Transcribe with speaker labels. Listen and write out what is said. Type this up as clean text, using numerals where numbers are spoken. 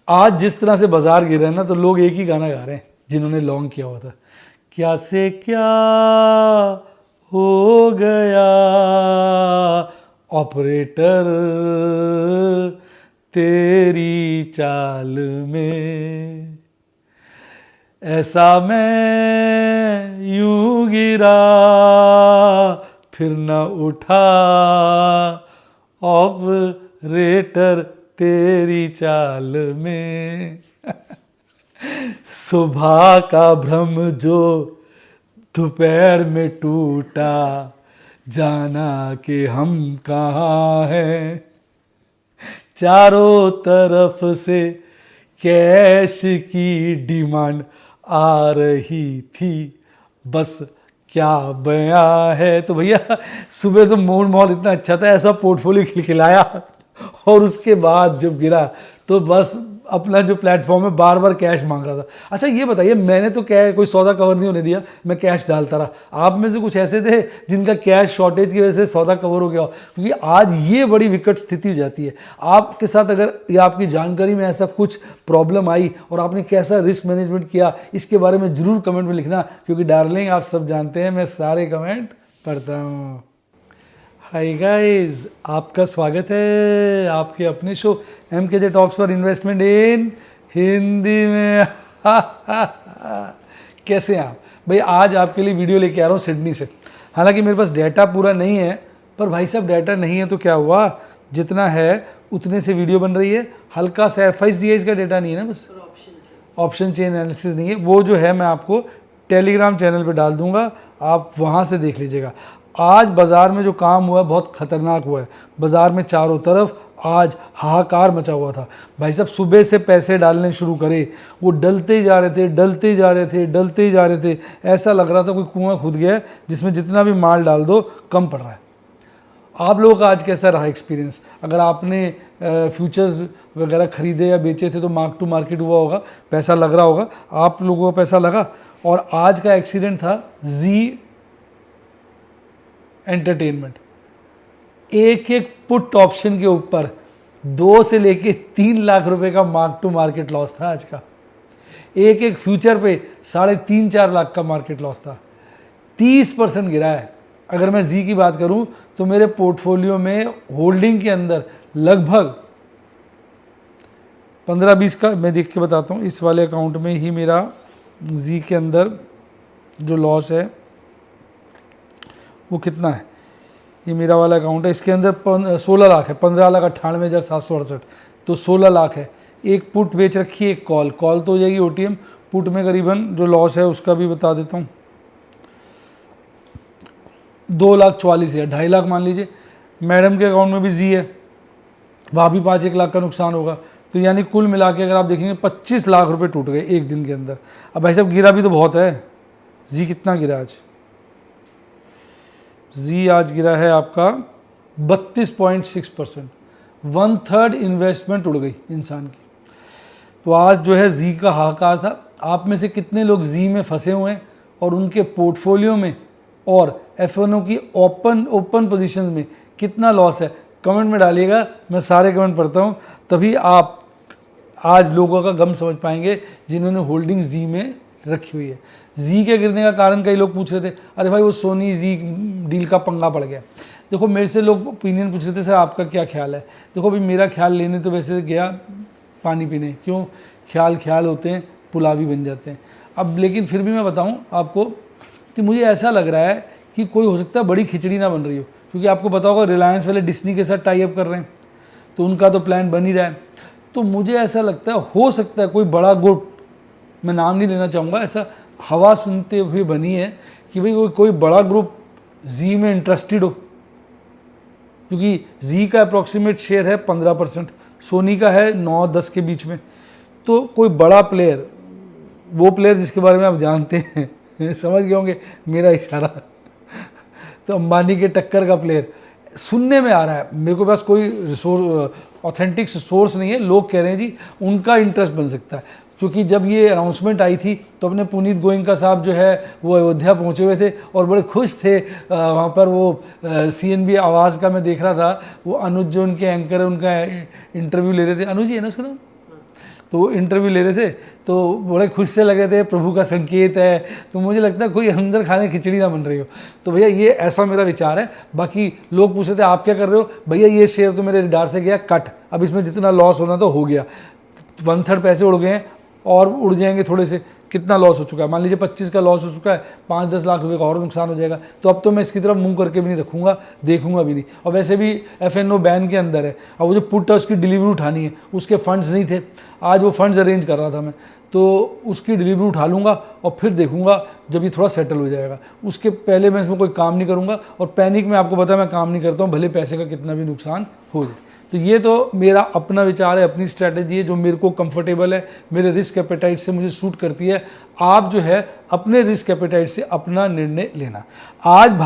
Speaker 1: आज जिस तरह से बाजार गिर रहा है ना, तो लोग एक ही गाना गा रहे हैं जिन्होंने लॉन्ग किया हुआ था। क्या से क्या हो गया ऑपरेटर तेरी चाल में, ऐसा मैं यूं गिरा फिर न उठा ऑपरेटर तेरी चाल में। सुबह का भ्रम जो दोपहर में टूटा, जाना कि हम कहाँ हैं। चारों तरफ से कैश की डिमांड आ रही थी, बस क्या बयां है। तो भैया सुबह तो मूड माहौल इतना अच्छा था, ऐसा पोर्टफोलियो खिलखिलाया, और उसके बाद जब गिरा तो बस अपना जो प्लेटफॉर्म है बार बार कैश मांग रहा था। अच्छा ये बताइए, मैंने तो क्या कोई सौदा कवर नहीं होने दिया, मैं कैश डालता रहा। आप में से कुछ ऐसे थे जिनका कैश शॉर्टेज की वजह से सौदा कवर हो गया हो? क्योंकि आज ये बड़ी विकट स्थिति हो जाती है। आपके साथ अगर या आपकी जानकारी में ऐसा कुछ प्रॉब्लम आई और आपने कैसा रिस्क मैनेजमेंट किया, इसके बारे में जरूर कमेंट में लिखना, क्योंकि डार्लिंग आप सब जानते हैं मैं सारे कमेंट पढ़ता हूँ। हाय गाइस, आपका स्वागत है आपके अपने show MKJ talks for investment इन हिंदी में। कैसे हैं आप भाई? आज आपके लिए वीडियो लेके आ रहा हूँ सिडनी से। हालांकि मेरे पास डाटा पूरा नहीं है, पर भाई साहब डाटा नहीं है तो क्या हुआ, जितना है उतने से वीडियो बन रही है। हल्का सा FIDs का डाटा नहीं है ना, बस ऑप्शन चेन एनालिसिस नहीं है। वो जो है मैं आपको टेलीग्राम चैनल पे डाल दूंगा, आप वहाँ से देख लीजिएगा। आज बाज़ार में जो काम हुआ है बहुत ख़तरनाक हुआ है। बाज़ार में चारों तरफ आज हाहाकार मचा हुआ था। भाई साहब सुबह से पैसे डालने शुरू करे, वो डलते ही जा रहे थे, डलते ही जा रहे थे, डलते ही जा रहे थे। ऐसा लग रहा था कोई कुआं खुद गया है जिसमें जितना भी माल डाल दो कम पड़ रहा है। आप लोगों का आज कैसा रहा एक्सपीरियंस? अगर आपने फ्यूचर्स वगैरह खरीदे या बेचे थे तो मार्क टू मार्केट हुआ होगा, पैसा लग रहा होगा, आप लोगों का पैसा लगा। और आज का एक्सीडेंट था जी एंटरटेनमेंट, एक एक पुट ऑप्शन के ऊपर 2 से लेके 3 लाख रुपए का मार्क टू मार्केट लॉस था आज का। एक एक फ्यूचर पे 3.5-4 लाख का मार्केट लॉस था। 30% गिरा है। अगर मैं जी की बात करूं तो मेरे पोर्टफोलियो में होल्डिंग के अंदर लगभग 15-20 का, मैं देख के बताता हूं, इस वाले अकाउंट में ही मेरा जी के अंदर जो लॉस है वो कितना है। ये मेरा वाला अकाउंट है, इसके अंदर 16 लाख है, 15,98,768, तो 16 लाख है। एक पुट बेच रखी है, एक कॉल तो हो जाएगी OTM। पुट में करीबन जो लॉस है उसका भी बता देता हूँ, 2,44,000, 2.5 लाख मान लीजिए। मैडम के अकाउंट में भी जी है, वहाँ भी 5-1 लाख का नुकसान होगा। तो यानी कुल मिला के अगर आप देखेंगे 25 लाख रुपए टूट गए एक दिन के अंदर। अब भाई साहब गिरा भी तो बहुत है। जी कितना गिरा आज? जी आज गिरा है आपका 32.6%, 1/3 इन्वेस्टमेंट उड़ गई इंसान की। तो आज जो है जी का हाहाकार था। आप में से कितने लोग जी में फंसे हुए हैं और उनके पोर्टफोलियो में और FNO की ओपन पोजीशंस में कितना लॉस है, कमेंट में डालिएगा। मैं सारे कमेंट पढ़ता हूँ, तभी आप आज लोगों का गम समझ पाएंगे जिन्होंने होल्डिंग जी में रखी हुई है। जी के गिरने का कारण कई लोग पूछ रहे थे, अरे भाई वो सोनी जी डील का पंगा पड़ गया। देखो मेरे से लोग ओपिनियन पूछ रहे थे, सर आपका क्या ख्याल है? देखो भाई मेरा ख्याल लेने तो वैसे गया पानी पीने, क्यों, ख्याल होते हैं पुलावी बन जाते हैं। अब लेकिन फिर भी मैं बताऊं आपको कि मुझे ऐसा लग रहा है कि कोई हो सकता है बड़ी खिचड़ी ना बन रही हो, क्योंकि आपको पता होगा रिलायंस वाले डिस्नी के साथ टाई अप कर रहे हैं, तो उनका तो प्लान बन ही रहा है। तो मुझे ऐसा लगता है हो सकता है कोई बड़ा ग्रुप, मैं नाम नहीं लेना चाहूँगा, ऐसा हवा सुनते हुए बनी है कि भाई कोई बड़ा ग्रुप जी में इंटरेस्टेड हो, क्योंकि जी का अप्रॉक्सीमेट शेयर है 15%, सोनी का है 9-10 के बीच में। तो कोई बड़ा प्लेयर, वो प्लेयर जिसके बारे में आप जानते हैं समझ गए होंगे मेरा इशारा, तो अंबानी के टक्कर का प्लेयर सुनने में आ रहा है। मेरे को पास कोई ऑथेंटिक सोर्स नहीं है, लोग कह रहे हैं जी उनका इंटरेस्ट बन सकता है। क्योंकि जब ये अनाउंसमेंट आई थी तो अपने पुनीत गोयनका साहब जो है वो अयोध्या पहुंचे हुए थे और बड़े खुश थे। वहाँ पर वो CNB आवाज़ का मैं देख रहा था, वो अनुज जो उनके एंकर है उनका इंटरव्यू ले रहे थे। अनुज जी है ना उसका नाम? तो इंटरव्यू ले रहे थे तो बड़े खुश से लगे थे, प्रभु का संकेत है। तो मुझे लगता है कोई अंदर खाने खिचड़ी ना बन रही हो। तो भैया ये ऐसा मेरा विचार है। बाकी लोग पूछ रहे थे आप क्या कर रहे हो, भैया ये शेयर तो मेरे रडार से गया कट, अब इसमें जितना लॉस होना तो हो गया, 1/3 पैसे उड़ गए हैं और उड़ जाएंगे थोड़े से। कितना लॉस हो चुका है, मान लीजिए 25 का लॉस हो चुका है, 5-10 लाख रुपए का और नुकसान हो जाएगा। तो अब तो मैं इसकी तरफ मुंह करके भी नहीं रखूंगा, देखूंगा भी नहीं। और वैसे भी FNO बैन के अंदर है, और वो जो पुट है उसकी डिलीवरी उठानी है, उसके फंड्स नहीं थे, आज वो फंड्स अरेंज कर रहा था मैं, तो उसकी डिलीवरी उठा लूँगा और फिर देखूंगा जब ये थोड़ा सेटल हो जाएगा। उसके पहले मैं इसमें कोई काम नहीं करूँगा, और पैनिक में आपको पता है मैं काम नहीं करता हूँ, भले पैसे का कितना भी नुकसान हो जाए। तो ये तो मेरा अपना विचार है, अपनी स्ट्रैटेजी है जो मेरे को कंफर्टेबल है, मेरे रिस्क एपेटाइट से मुझे सूट करती है। आप जो है अपने रिस्क एपेटाइट से अपना निर्णय लेना। आज